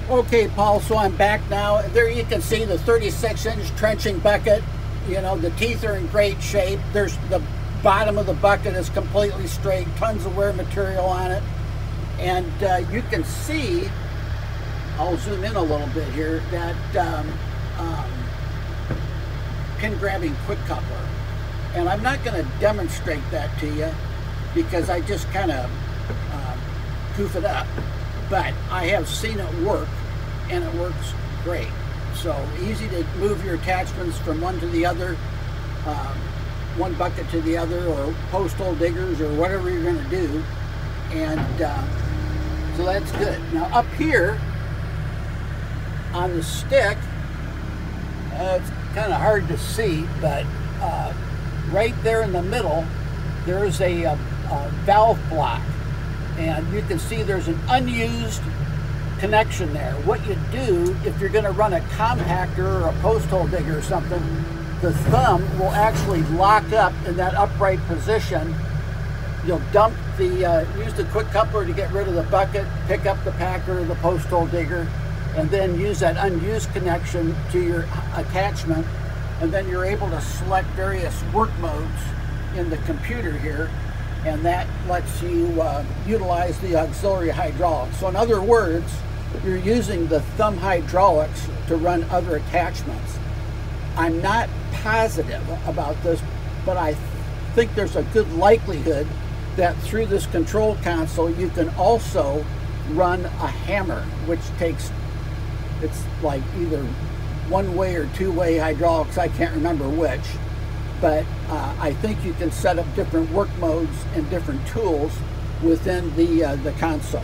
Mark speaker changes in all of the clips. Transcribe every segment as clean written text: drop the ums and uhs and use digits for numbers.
Speaker 1: Okay, Paul, so I'm back now. There you can see the 36-inch trenching bucket. You know, the teeth are in great shape. There's the bottom of the bucket is completely straight, tons of wear material on it. And you can see, I'll zoom in a little bit here, that pin grabbing quick coupler. And I'm not going to demonstrate that to you because I just kind of goof it up. But I have seen it work, and it works great. So easy to move your attachments from one to the other, one bucket to the other, or post hole diggers, or whatever you're going to do. And so that's good. Now up here on the stick, it's kind of hard to see, but right there in the middle, there's a valve block. And you can see there's an unused connection there. What you do, if you're going to run a compactor or a post hole digger or something, the thumb will actually lock up in that upright position. You'll dump the, use the quick coupler to get rid of the bucket, pick up the packer or the post hole digger, and then use that unused connection to your attachment. And then you're able to select various work modes in the computer here, and that lets you utilize the auxiliary hydraulics. So in other words, you're using the thumb hydraulics to run other attachments. I'm not positive about this, but I think there's a good likelihood that through this control console you can also run a hammer, which takes, it's like either one-way or two-way hydraulics, I can't remember which. But I think you can set up different work modes and different tools within the console.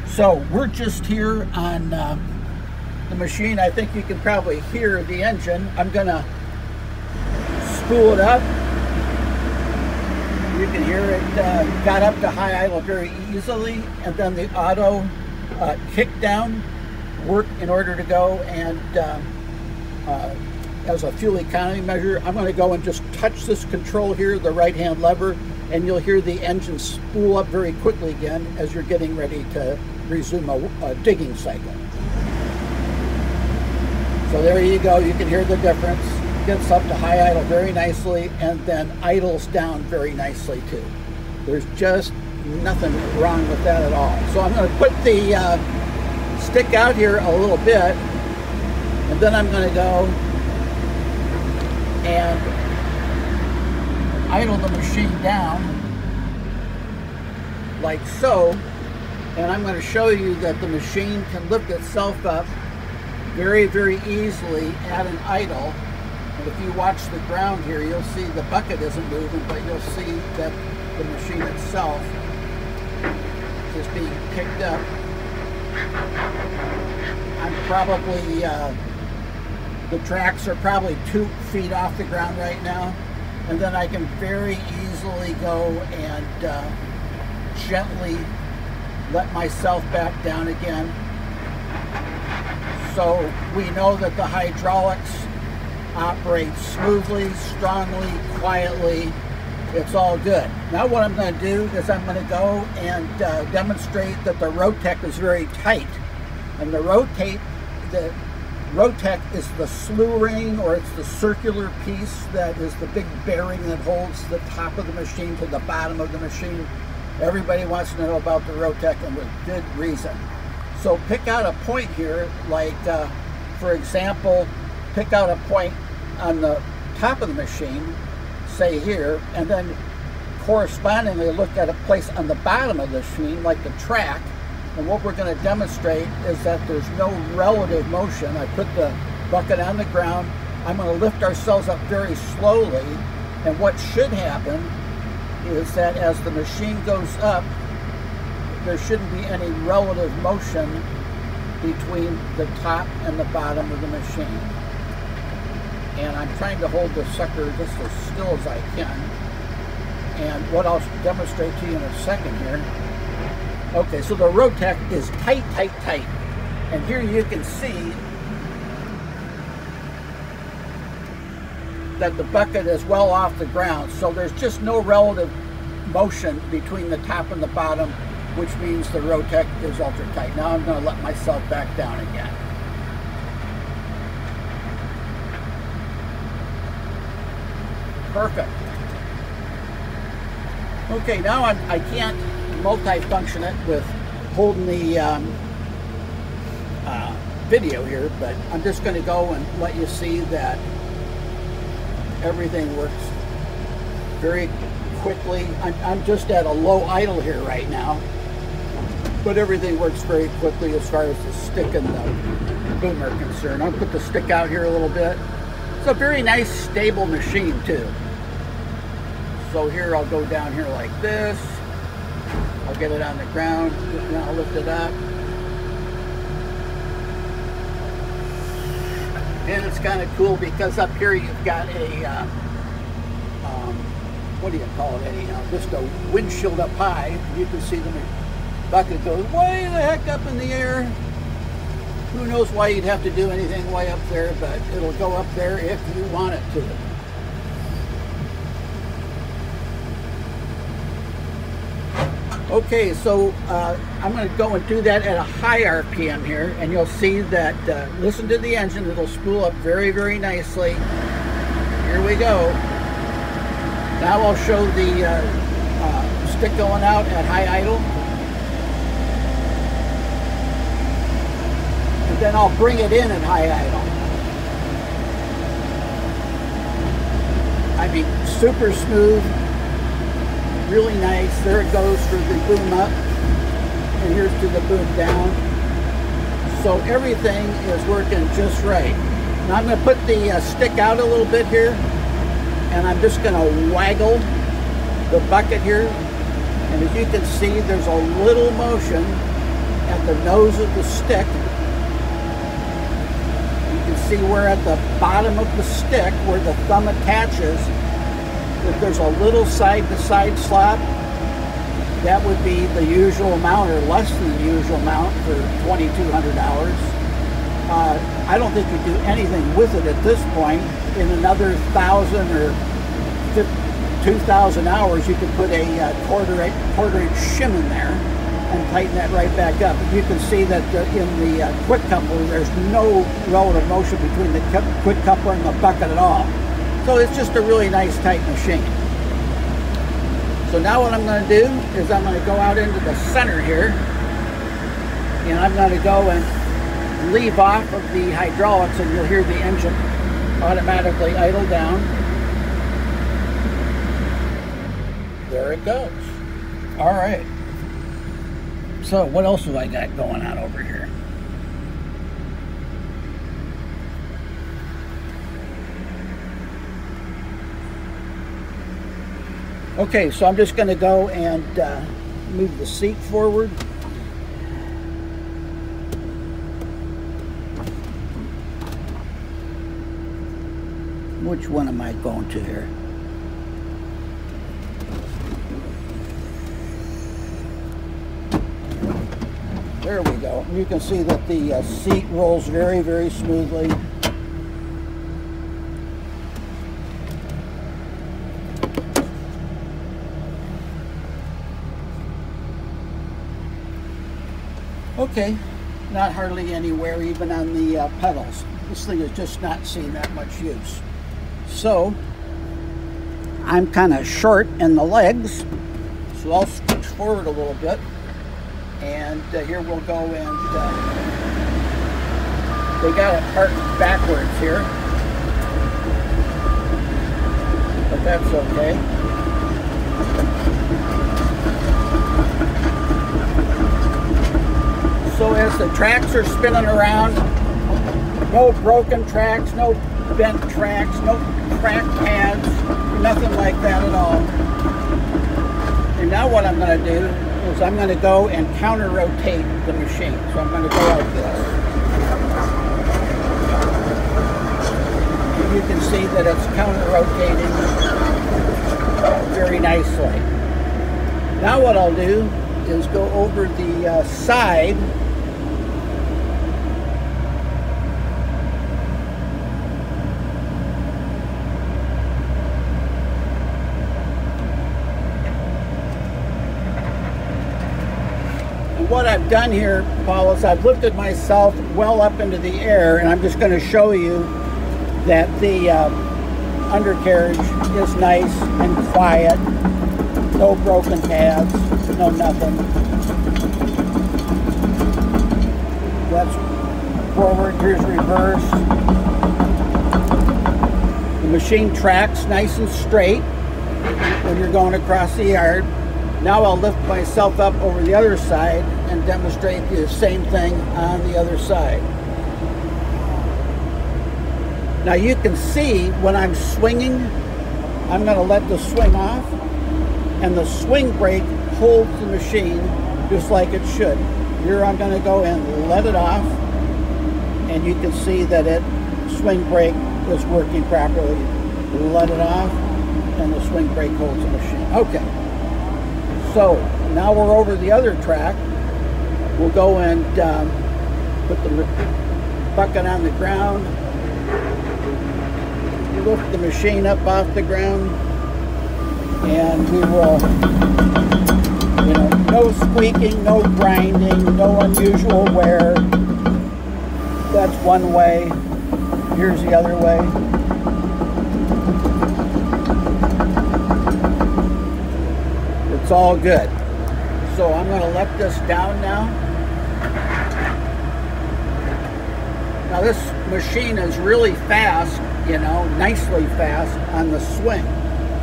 Speaker 1: So we're just here on the machine. I think you can probably hear the engine. I'm gonna spool it up. You can hear it got up to high idle very easily, and then the auto kick down worked in order to go, and as a fuel economy measure, I'm going to go and just touch this control here, the right hand lever, and you'll hear the engine spool up very quickly again as you're getting ready to resume a digging cycle. So there you go, you can hear the difference. Gets up to high idle very nicely, and then idles down very nicely too. There's just nothing wrong with that at all. So I'm going to put the stick out here a little bit, and then I'm going to go and idle the machine down like so, and I'm going to show you that the machine can lift itself up very, very easily at an idle. And if you watch the ground here, you'll see the bucket isn't moving, but you'll see that the machine itself is being picked up. I'm probably the tracks are probably 2 feet off the ground right now, and then I can very easily go and gently let myself back down again. So we know that the hydraulics operate smoothly, strongly, quietly. It's all good. Now what I'm going to do is I'm going to go and demonstrate that the Rotec is very tight. And the Rotec is the slew ring, or it's the circular piece that is the big bearing that holds the top of the machine to the bottom of the machine. Everybody wants to know about the Rotec, and with good reason. So pick out a point here, like for example, pick out a point on the top of the machine, say here, and then correspondingly look at a place on the bottom of the machine, like the track. And what we're going to demonstrate is that there's no relative motion. I put the bucket on the ground. I'm going to lift ourselves up very slowly, and what should happen is that as the machine goes up, there shouldn't be any relative motion between the top and the bottom of the machine. And I'm trying to hold the sucker just as still as I can. And what I'll demonstrate to you in a second here. Okay, so the Rotec is tight, tight, tight. And here you can see that the bucket is well off the ground. So there's just no relative motion between the top and the bottom which means the Rotec is ultra tight. Now I'm going to let myself back down again. Perfect. Okay, now I can't multi-function it with holding the video here, but I'm just going to go and let you see that everything works very quickly. I'm just at a low idle here right now, but everything works very quickly as far as the stick and the boom are concerned. I'll put the stick out here a little bit. It's a very nice, stable machine too. So here I'll go down here like this. I'll get it on the ground, and I'll lift it up. And it's kind of cool because up here you've got a, what do you call it anyhow? Just a windshield up high. You can see the bucket goes way the heck up in the air. Who knows why you'd have to do anything way up there, but it'll go up there if you want it to. Okay, so I'm going to go and do that at a high RPM here, and you'll see that, listen to the engine, it'll spool up very, very nicely. Here we go. Now I'll show the stick going out at high idle. And then I'll bring it in at high idle. I mean, super smooth. Really nice. There it goes for the boom up, and here's to the boom down. So everything is working just right. Now I'm going to put the stick out a little bit here, and I'm just going to waggle the bucket here. And as you can see, there's a little motion at the nose of the stick. You can see where at the bottom of the stick, where the thumb attaches, if there's a little side-to-side slap, that would be the usual amount or less than the usual amount for $2,200. I don't think you do anything with it at this point. In another 1,000 or 2,000 hours, you could put a quarter-inch shim in there and tighten that right back up. You can see that in the quick coupler, there's no relative motion between the quick coupler and the bucket at all. So it's just a really nice tight machine. So now what I'm going to do is I'm going to go out into the center here, and I'm going to go and leave off of the hydraulics, and you'll hear the engine automatically idle down. There it goes. All right. So what else have I got going on over here? Okay, so I'm just going to go and move the seat forward. Which one am I going to here? There we go. You can see that the seat rolls very, very smoothly. Okay, not hardly any wear even on the pedals. This thing is just not seeing that much use. So, I'm kind of short in the legs, so I'll scooch forward a little bit. And here we'll go and they got it parked backwards here, but that's okay. So as the tracks are spinning around, no broken tracks, no bent tracks, no cracked pads, nothing like that at all. And now what I'm going to do is I'm going to go and counter rotate the machine. So I'm going to go like this. And you can see that it's counter rotating very nicely. Now what I'll do is go over the side . what I've done here, Paul, is I've lifted myself well up into the air, and I'm just going to show you that the undercarriage is nice and quiet. No broken tabs, no nothing. That's forward, here's reverse. The machine tracks nice and straight when you're going across the yard. Now I'll lift myself up over the other side and demonstrate the same thing on the other side. Now you can see when I'm swinging, I'm going to let the swing off, and the swing brake holds the machine just like it should. Here I'm going to go and let it off, and you can see that it swing brake is working properly. Let it off, and the swing brake holds the machine. Okay, so now we're over the other track. We'll go and put the bucket on the ground, lift the machine up off the ground, and we will, you know, no squeaking, no grinding, no unusual wear. That's one way. Here's the other way. It's all good. So I'm going to let this down now. Now this machine is really fast, you know, nicely fast on the swing.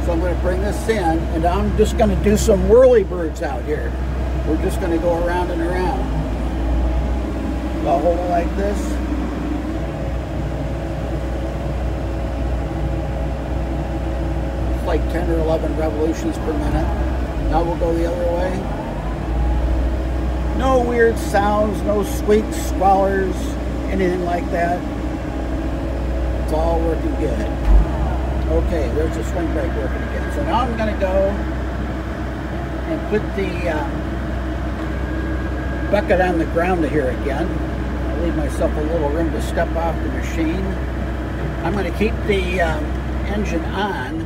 Speaker 1: So I'm going to bring this in, and I'm just going to do some whirlybirds out here. We're just going to go around and around. So I'll hold it like this. It's like 10 or 11 revolutions per minute. Now we'll go the other way. No weird sounds, no squeaks, squallers, anything like that. It's all working good. Okay, there's the swing brake working again. So now I'm going to go and put the bucket on the ground here again. I'll leave myself a little room to step off the machine. I'm going to keep the engine on,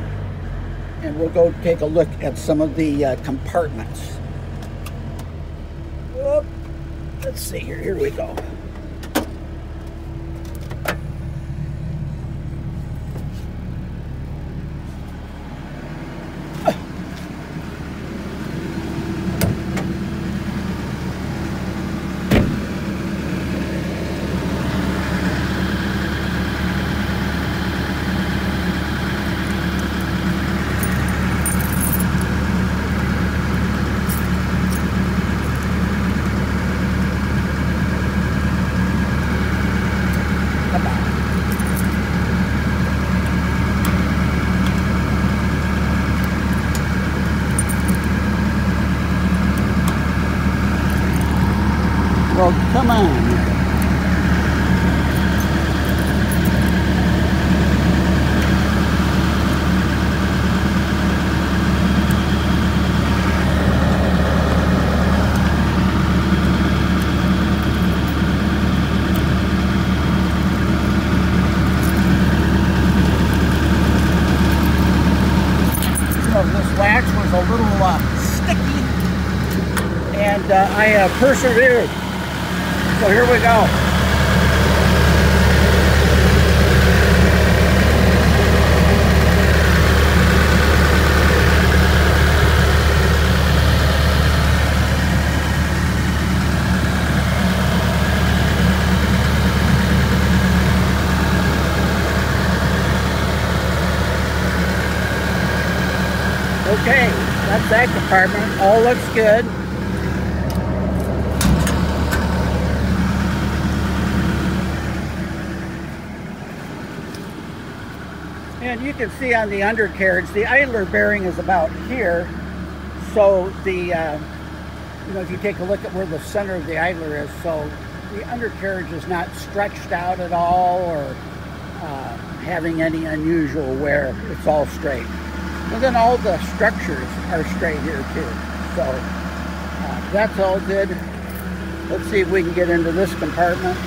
Speaker 1: and we'll go take a look at some of the compartments. Whoop. Let's see here. Here we go. Well, come on. So this wax was a little sticky, and I persevered. So here we go. Okay, that's that compartment. All looks good. And you can see on the undercarriage, the idler bearing is about here. So the, you know, if you take a look at where the center of the idler is, so the undercarriage is not stretched out at all or having any unusual wear. It's all straight. And then all the structures are straight here too. So that's all good. Let's see if we can get into this compartment.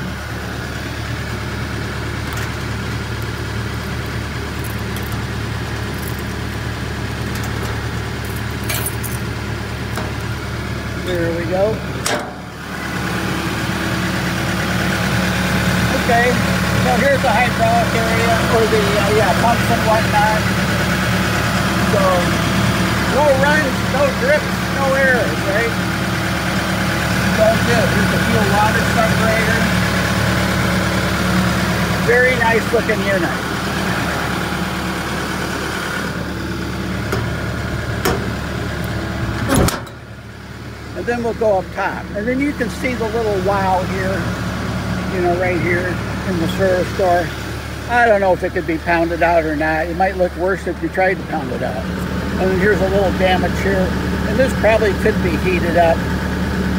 Speaker 1: There we go. here's the hydraulic area, or the pumps and whatnot. So no runs, no drips, no errors, right? So good. Here's the fuel water separator. Very nice looking unit. And then we'll go up top. And then you can see the little wow here, you know, right here in the service store. I don't know if it could be pounded out or not. It might look worse if you tried to pound it out. And then here's a little damage here. And this probably could be heated up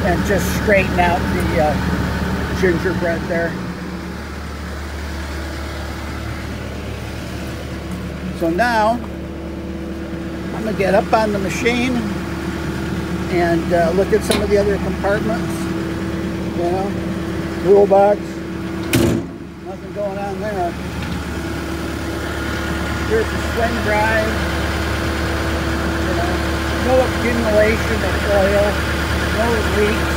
Speaker 1: and just straighten out the gingerbread there. So now, I'm going to get up on the machine and look at some of the other compartments. You know, toolbox, nothing going on there. Here's the swing drive. You know, no accumulation of oil, no leaks.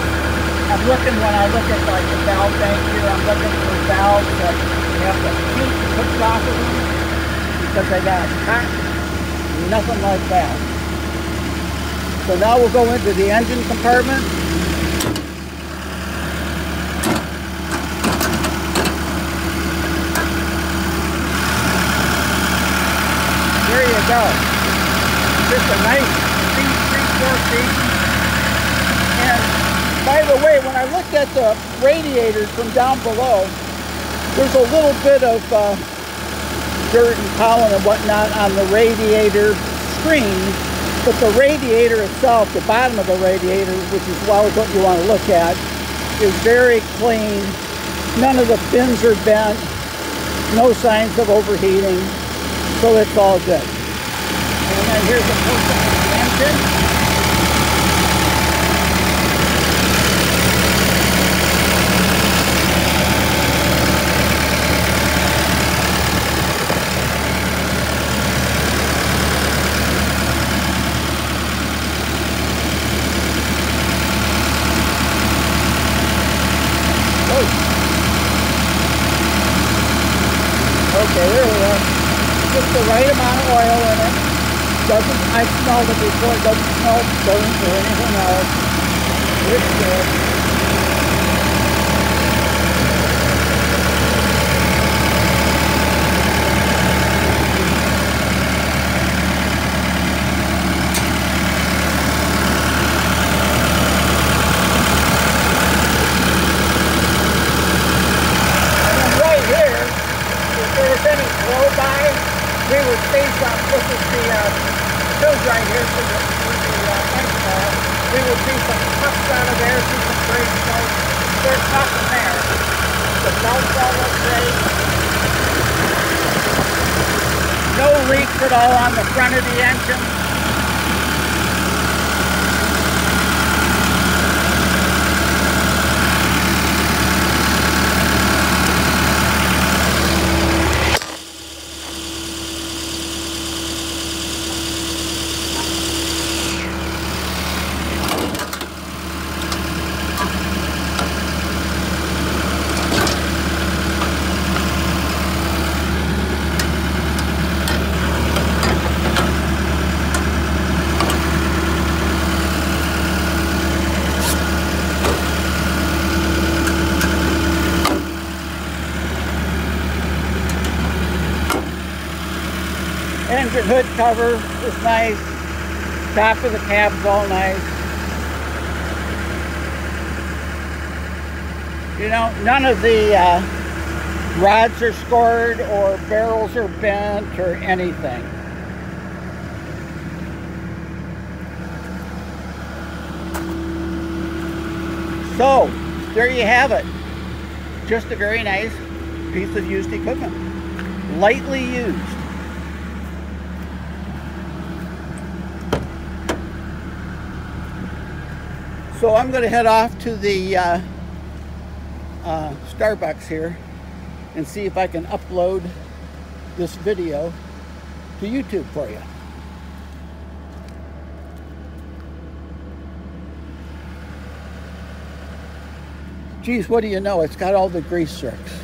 Speaker 1: I'm looking, when I look at like the valve bank here, I'm looking for valves that have the heat hooked off of them because they got hot. Nothing like that. So now we'll go into the engine compartment. There you go. Just a nice 3/4 feet. And by the way, when I looked at the radiators from down below, there's a little bit of dirt and pollen and whatnot on the radiator screen. But the radiator itself, the bottom of the radiator, which is well what you want to look at, is very clean. None of the fins are bent. No signs of overheating. So it's all good. And then here's the portion of the engine. Okay, there we go. Just the right amount of oil in it. I smelled it before. It doesn't smell burnt or anything else. It's good. We would see some, this is the tube right here for the engine oil. We would see some puffs out of there, see some great smoke. There's nothing there. The belts all look great. No leaks at all on the front of the engine. Engine hood cover is nice. Top of the cab's all nice. You know, none of the rods are scored or barrels are bent or anything. So, there you have it. Just a very nice piece of used equipment. Lightly used. So I'm going to head off to the Starbucks here and see if I can upload this video to YouTube for you. Geez, what do you know? It's got all the grease zerks.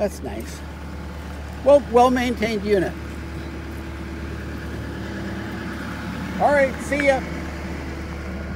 Speaker 1: That's nice. Well maintained unit. All right, see ya.